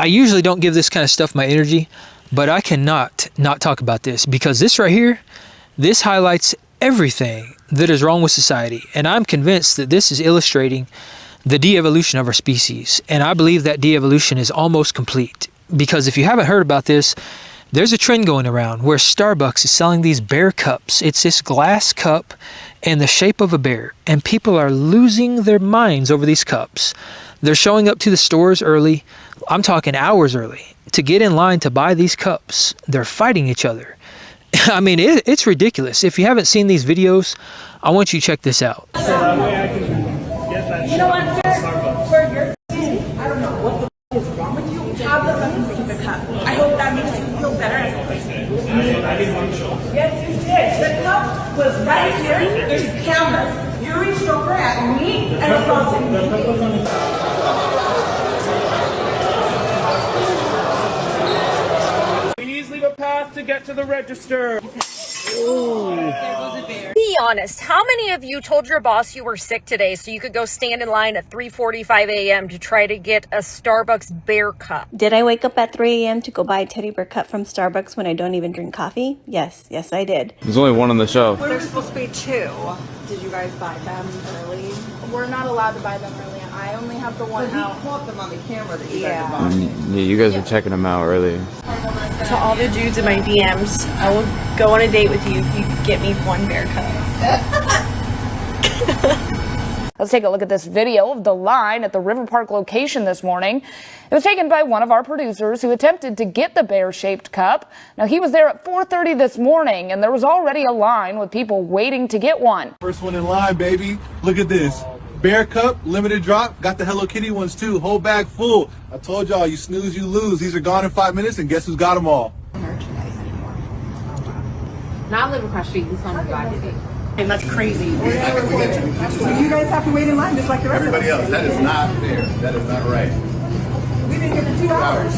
I usually don't give this kind of stuff my energy, but I cannot not talk about this, because this right here, this highlights everything that is wrong with society. And I'm convinced that this is illustrating the de-evolution of our species. And I believe that de-evolution is almost complete. Because if you haven't heard about this, there's a trend going around where Starbucks is selling these bear cups. It's this glass cup in the shape of a bear. And people are losing their minds over these cups. They're showing up to the stores early. I'm talking hours early to get in line to buy these cups. They're fighting each other. I mean, it's ridiculous. If you haven't seen these videos, I want you to check this out. You know what, sir? For your I don't know what the is wrong with you. Have them keep the cup. I hope that makes you feel better as a person. Yes, you did. The cup was right here. There's cameras. You reached over at me and assaulted me. Please leave a path to get to the register. Be honest, how many of you told your boss you were sick today so you could go stand in line at 3:45 a.m. to try to get a Starbucks bear cup? Did I wake up at 3 a.m. to go buy a teddy bear cup from Starbucks when I don't even drink coffee? Yes, I did. There's only one on the shelf. There's supposed to be 2. Did you guys buy them early? We're not allowed to buy them early. I only have the one out. He caught them on the camera that you guys are buying. Yeah, you guys were checking them out early. To all the dudes in my DMs, I will go on a date with you if you get me one bear cup. Let's take a look at this video of the line at the River Park location this morning. It was taken by one of our producers who attempted to get the bear-shaped cup. Now, he was there at 4:30 this morning, and there was already a line with people waiting to get one. First one in line, baby. Look at this. Bear cup, limited drop. Got the Hello Kitty ones, too. Whole bag full. I told y'all, you snooze, you lose. These are gone in 5 minutes, and guess who's got them all? Not live across the street. He's on the drive. And that's crazy. You guys have to wait in line just like the rest of everybody else. That is not fair. That is not right. We've been here for 2 hours.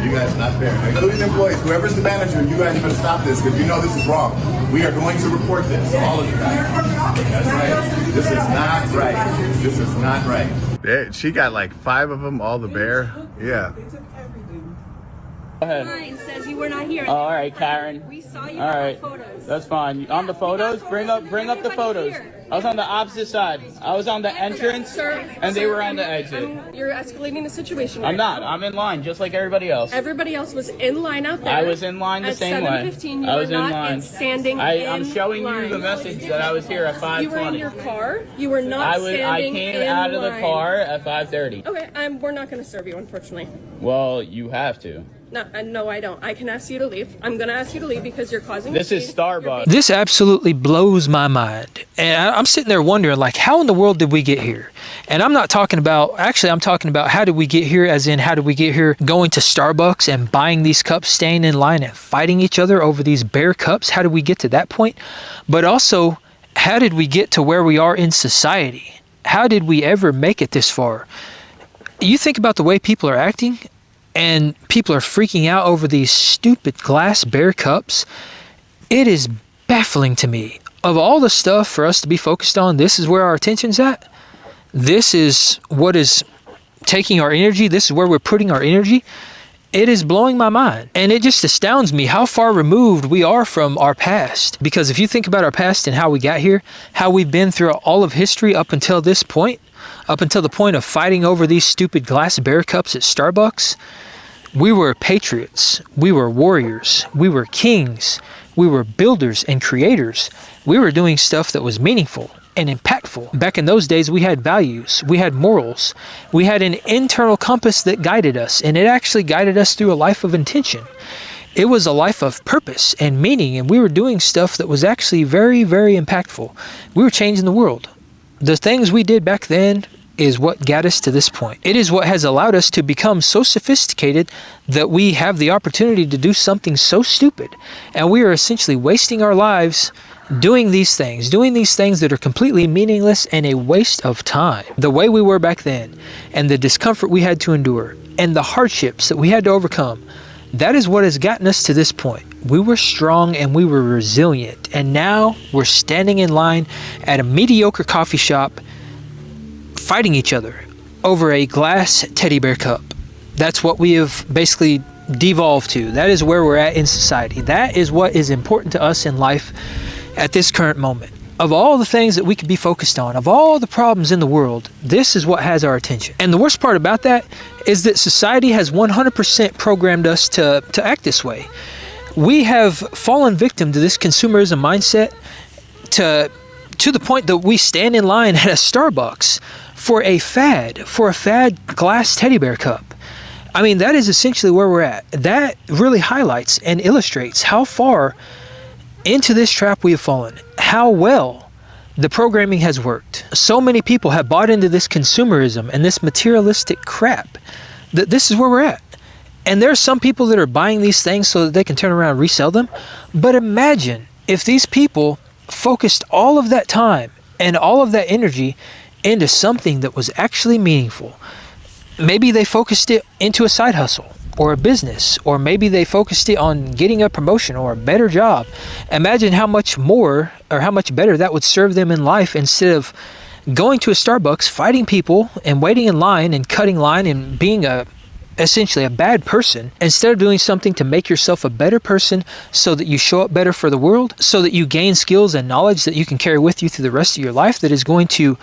You guys are not fair. Including employees, whoever's the manager, you guys better stop this because you know this is wrong. We are going to report this. All of you guys. That's right. This is not right. This is not right. She got like 5 of them, all the bear. Yeah. Go ahead. Mine says you were not here. Oh, all right, Karen. We saw you all on right. the photos. That's fine. Yeah, on the photos, bring up the photos. I was on the opposite side. I was on the entrance, and they were on the exit. You're escalating the situation. I'm not. I'm in line, just like everybody else. Everybody else was in line out there. I was in line the same way. At 7:15, you I was were in not line. Standing I'm showing you the message that I was here at 5:20. You were in your car. You were not standing in line. I came out of the car at 5:30. Okay, we're not going to serve you, unfortunately. Well, you have to. No, I don't. I can ask you to leave. I'm going to ask you to leave because you're causing. This is Starbucks. This absolutely blows my mind. And I'm sitting there wondering, like, how in the world did we get here? And I'm not talking about, actually, I'm talking about how did we get here, as in how did we get here going to Starbucks and buying these cups, staying in line and fighting each other over these bear cups? How did we get to that point? But also, how did we get to where we are in society? How did we ever make it this far? You think about the way people are acting, and people are freaking out over these stupid glass bear cups. It is baffling to me. Of all the stuff for us to be focused on, this is where our attention's at. This is what is taking our energy. This is where we're putting our energy. It is blowing my mind. And it just astounds me how far removed we are from our past. Because if you think about our past and how we got here, how we've been through all of history up until this point, up until the point of fighting over these stupid glass bear cups at Starbucks, we were patriots, we were warriors, we were kings, we were builders and creators. We were doing stuff that was meaningful and impactful. Back in those days, we had values, we had morals, we had an internal compass that guided us, and it actually guided us through a life of intention. It was a life of purpose and meaning, and we were doing stuff that was actually very, very impactful. We were changing the world. The things we did back then is what got us to this point. It is what has allowed us to become so sophisticated that we have the opportunity to do something so stupid. And we are essentially wasting our lives doing these things that are completely meaningless and a waste of time. The way we were back then, and the discomfort we had to endure, and the hardships that we had to overcome, that is what has gotten us to this point. We were strong and we were resilient. And now we're standing in line at a mediocre coffee shop fighting each other over a glass teddy bear cup. That's what we have basically devolved to. That is where we're at in society. That is what is important to us in life at this current moment. Of all the things that we could be focused on, of all the problems in the world, this is what has our attention. And the worst part about that is that society has 100% programmed us to act this way. We have fallen victim to this consumerism mindset to the point that we stand in line at a Starbucks for a fad glass teddy bear cup. I mean, that is essentially where we're at. That really highlights and illustrates how far into this trap we have fallen, how well the programming has worked. So many people have bought into this consumerism and this materialistic crap that this is where we're at. And there are some people that are buying these things so that they can turn around and resell them. But imagine if these people focused all of that time and all of that energy into something that was actually meaningful. Maybe they focused it into a side hustle or a business, or maybe they focused it on getting a promotion or a better job. Imagine how much more or how much better that would serve them in life instead of going to a Starbucks, fighting people and waiting in line and cutting line and being essentially a bad person. Instead of doing something to make yourself a better person so that you show up better for the world, so that you gain skills and knowledge that you can carry with you through the rest of your life, that is going to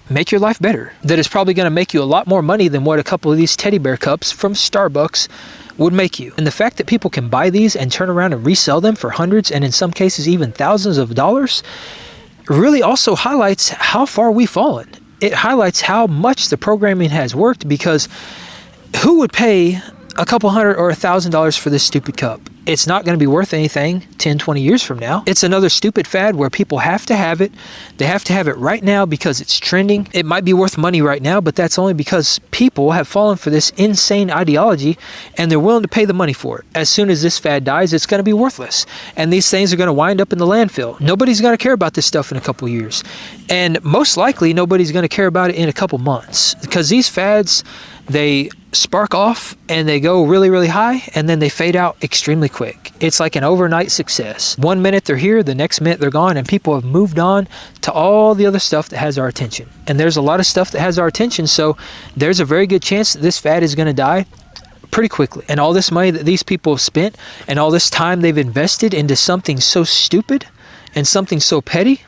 make your life better, that is probably going to make you a lot more money than what a couple of these teddy bear cups from Starbucks would make you. And the fact that people can buy these and turn around and resell them for hundreds and in some cases even thousands of dollars really also highlights how far we've fallen. It highlights how much the programming has worked, because who would pay a couple $100 or $1,000 for this stupid cup? It's not going to be worth anything 10, 20 years from now. It's another stupid fad where people have to have it. They have to have it right now because it's trending. It might be worth money right now, but that's only because people have fallen for this insane ideology and they're willing to pay the money for it. As soon as this fad dies, it's going to be worthless. And these things are going to wind up in the landfill. Nobody's going to care about this stuff in a couple years. And most likely, nobody's going to care about it in a couple months, because these fads, they spark off and they go really, really high, and then they fade out extremely quick. It's like an overnight success. 1 minute they're here, the next minute they're gone, and people have moved on to all the other stuff that has our attention. And there's a lot of stuff that has our attention, so there's a very good chance that this fad is going to die pretty quickly. And all this money that these people have spent and all this time they've invested into something so stupid and something so petty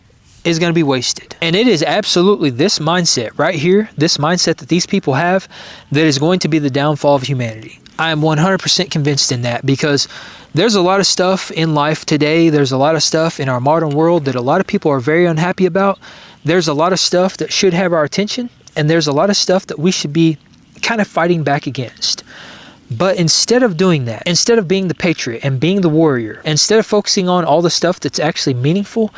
is going to be wasted. And it is absolutely this mindset right here, this mindset that these people have, that is going to be the downfall of humanity. I am 100% convinced in that, because there's a lot of stuff in life today, there's a lot of stuff in our modern world that a lot of people are very unhappy about. There's a lot of stuff that should have our attention, and there's a lot of stuff that we should be kind of fighting back against. But instead of doing that, instead of being the patriot and being the warrior, instead of focusing on all the stuff that's actually meaningful,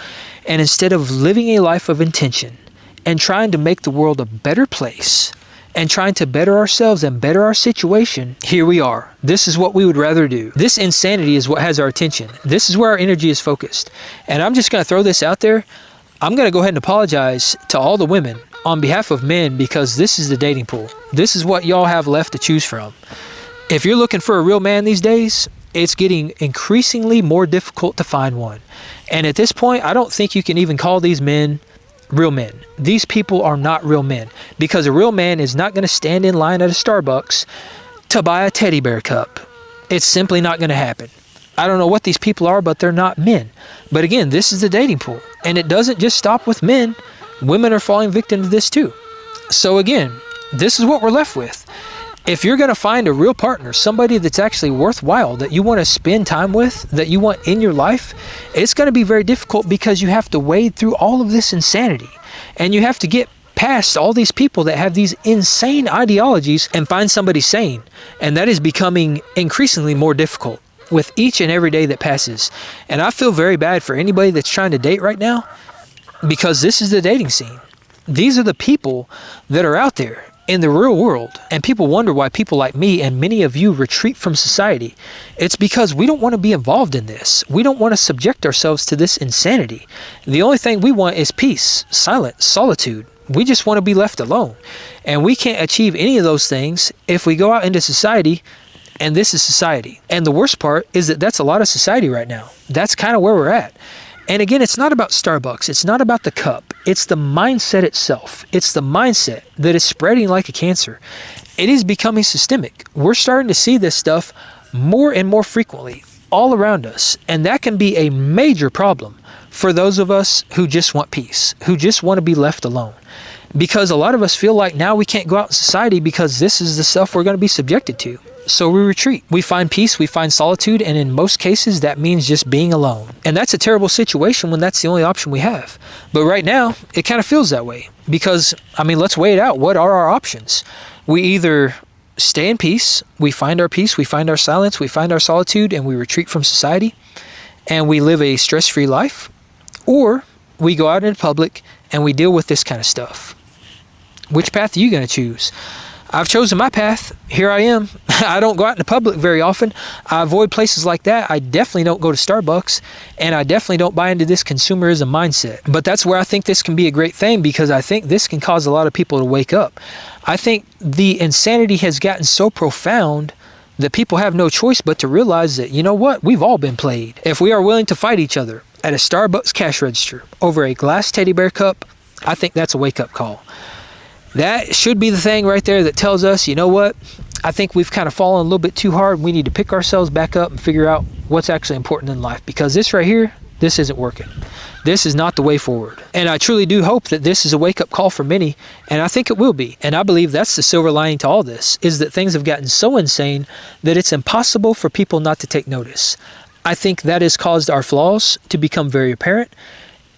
and instead of living a life of intention and trying to make the world a better place and trying to better ourselves and better our situation, here we are. This is what we would rather do. This insanity is what has our attention. This is where our energy is focused. And I'm just going to throw this out there. I'm going to go ahead and apologize to all the women on behalf of men, because this is the dating pool. This is what y'all have left to choose from. If you're looking for a real man these days, it's getting increasingly more difficult to find one. And at this point, I don't think you can even call these men real men. These people are not real men, because a real man is not going to stand in line at a Starbucks to buy a teddy bear cup. It's simply not going to happen. I don't know what these people are, but they're not men. But again, this is the dating pool, and it doesn't just stop with men. Women are falling victim to this too. So again, this is what we're left with. If you're going to find a real partner, somebody that's actually worthwhile, that you want to spend time with, that you want in your life, it's going to be very difficult, because you have to wade through all of this insanity. And you have to get past all these people that have these insane ideologies and find somebody sane. And that is becoming increasingly more difficult with each and every day that passes. And I feel very bad for anybody that's trying to date right now, because this is the dating scene. These are the people that are out there in the real world. And people wonder why people like me and many of you retreat from society. It's because we don't want to be involved in this. We don't want to subject ourselves to this insanity. The only thing we want is peace, silence, solitude. We just want to be left alone. And we can't achieve any of those things if we go out into society, and this is society. And the worst part is that that's a lot of society right now. That's kind of where we're at. And again, it's not about Starbucks. It's not about the cup. It's the mindset itself. It's the mindset that is spreading like a cancer. it is becoming systemic. We're starting to see this stuff more and more frequently all around us. And that can be a major problem for those of us who just want peace, who just want to be left alone. Because a lot of us feel like now we can't go out in society because this is the stuff we're going to be subjected to. So we retreat. We find peace, we find solitude, and in most cases that means just being alone. And that's a terrible situation when that's the only option we have. But right now, it kind of feels that way. Because, I mean, let's weigh it out. What are our options? We either stay in peace, we find our peace, we find our silence, we find our solitude, and we retreat from society, and we live a stress-free life, or we go out in public and we deal with this kind of stuff. Which path are you going to choose? I've chosen my path. Here I am. I don't go out in the public very often. I avoid places like that. I definitely don't go to Starbucks, and I definitely don't buy into this consumerism mindset. But that's where I think this can be a great thing, because I think this can cause a lot of people to wake up. I think the insanity has gotten so profound that people have no choice but to realize that, you know what, we've all been played. If we are willing to fight each other at a Starbucks cash register over a glass teddy bear cup, I think that's a wake-up call. That should be the thing right there that tells us, you know what, I think we've kind of fallen a little bit too hard. We need to pick ourselves back up and figure out what's actually important in life, because this right here, this isn't working. This is not the way forward. And I truly do hope that this is a wake-up call for many, and I think it will be. And I believe that's the silver lining to all this, is that things have gotten so insane that it's impossible for people not to take notice. I think that has caused our flaws to become very apparent,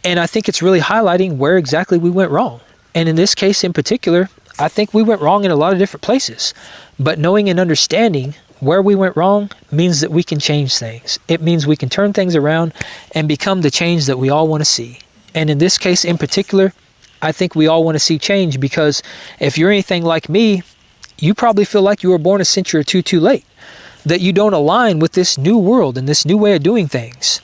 and I think it's really highlighting where exactly we went wrong. And in this case in particular, I think we went wrong in a lot of different places. But knowing and understanding where we went wrong means that we can change things. It means we can turn things around and become the change that we all want to see. And in this case in particular, I think we all want to see change, because if you're anything like me, you probably feel like you were born a century or two too late, that you don't align with this new world and this new way of doing things.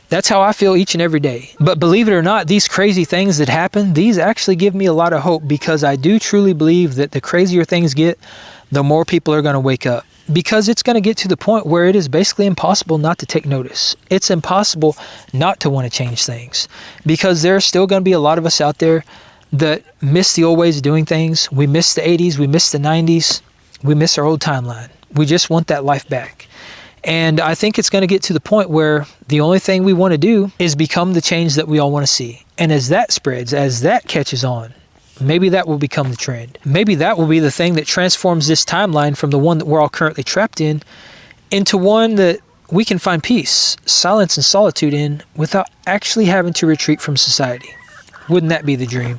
That's how I feel each and every day. But believe it or not, these crazy things that happen, these actually give me a lot of hope, because I do truly believe that the crazier things get, the more people are going to wake up. Because it's going to get to the point where it is basically impossible not to take notice. It's impossible not to want to change things, because there are still going to be a lot of us out there that miss the old ways of doing things. We miss the 80s, we miss the 90s, we miss our old timeline. We just want that life back. And I think it's going to get to the point where the only thing we want to do is become the change that we all want to see. And as that spreads, as that catches on, maybe that will become the trend. Maybe that will be the thing that transforms this timeline from the one that we're all currently trapped in into one that we can find peace, silence, and solitude in without actually having to retreat from society. Wouldn't that be the dream?